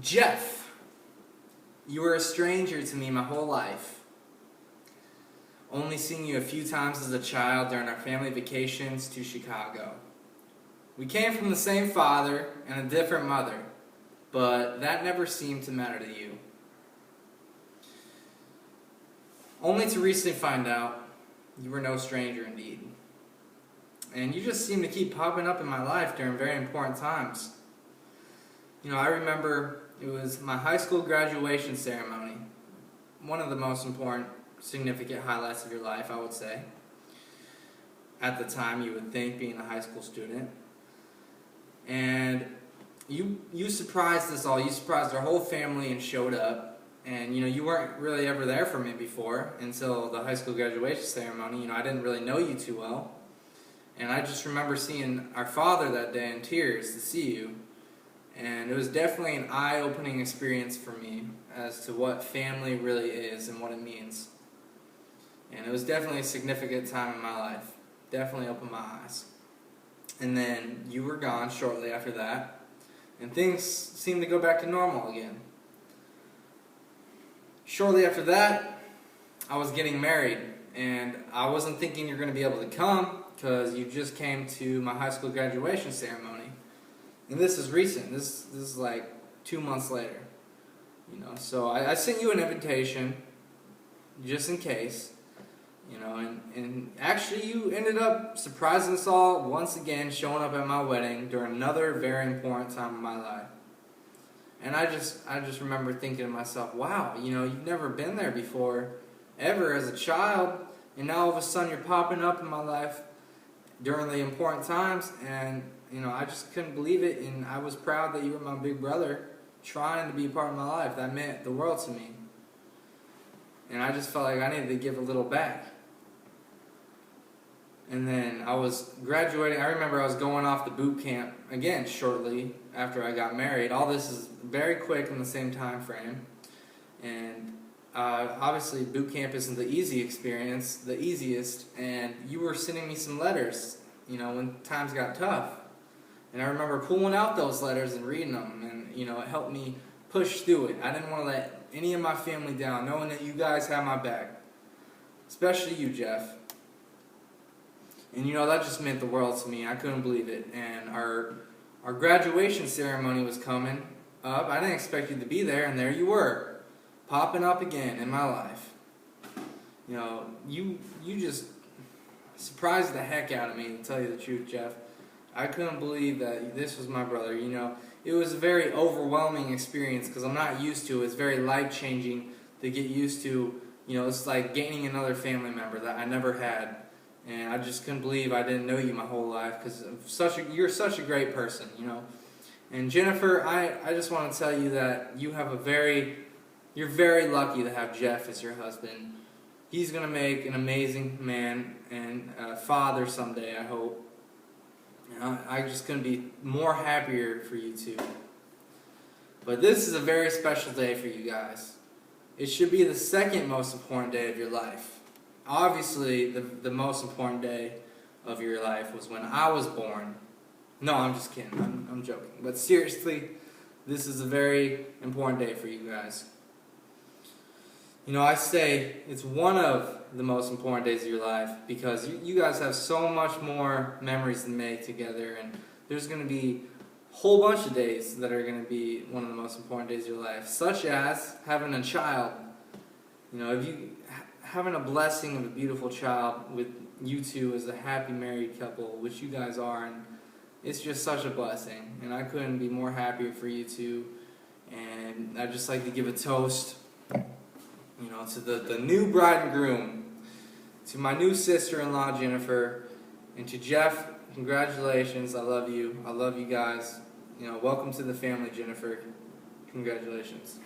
Jeff, you were a stranger to me my whole life. Only seeing you a few times as a child during our family vacations to Chicago. We came from the same father and a different mother, but that never seemed to matter to you. Only to recently find out you were no stranger indeed. And you just seem to keep popping up in my life during very important times. I remember it was my high school graduation ceremony. One of the most important, significant highlights of your life, I would say. At the time, you would think, being a high school student. And you surprised us all. You surprised our whole family and showed up. And you weren't really ever there for me before until the high school graduation ceremony. I didn't really know you too well. And I just remember seeing our father that day in tears to see you. And it was definitely an eye-opening experience for me as to what family really is and what it means. And it was definitely a significant time in my life. Definitely opened my eyes. And then you were gone shortly after that, and things seemed to go back to normal again. Shortly after that, I was getting married, and I wasn't thinking you're going to be able to come because you just came to my high school graduation ceremony. And this is recent. This is like 2 months later. So I sent you an invitation just in case. And actually you ended up surprising us all once again, showing up at my wedding during another very important time in my life. And I just remember thinking to myself, wow, you've never been there before, ever as a child, and now all of a sudden you're popping up in my life during the important times, and I just couldn't believe it, and I was proud that you were my big brother trying to be a part of my life. That meant the world to me. And I just felt like I needed to give a little back. And then I was graduating. I remember I was going off to boot camp again shortly after I got married. All this is very quick in the same time frame. And obviously boot camp isn't the easiest, and you were sending me some letters, when times got tough. And I remember pulling out those letters and reading them, and it helped me push through it. I didn't want to let any of my family down, knowing that you guys had my back. Especially you, Jeff. And that just meant the world to me. I couldn't believe it. And our graduation ceremony was coming up. I didn't expect you to be there, and there you were, popping up again in my life. You just surprised the heck out of me, to tell you the truth, Jeff. I couldn't believe that this was my brother. It was a very overwhelming experience because I'm not used to it. It's very life-changing to get used to. It's like gaining another family member that I never had. And I just couldn't believe I didn't know you my whole life because you're such a great person, And Jennifer, I just want to tell you that you're very lucky to have Jeff as your husband. He's going to make an amazing man and father someday, I hope. I just couldn't be more happier for you two. But this is a very special day for you guys. It should be the second most important day of your life. Obviously, the most important day of your life was when I was born. No, I'm just kidding. I'm joking. But seriously, this is a very important day for you guys. I say it's one of the most important days of your life because you guys have so much more memories to make together, and there's going to be a whole bunch of days that are going to be one of the most important days of your life, such as having a child. If you having a blessing of a beautiful child with you two as a happy married couple, which you guys are, and it's just such a blessing, and I couldn't be more happier for you two. And I'd just like to give a toast, to the new bride and groom, to my new sister-in-law Jennifer, and to Jeff. Congratulations. I love you. I love you guys. Welcome to the family, Jennifer. Congratulations.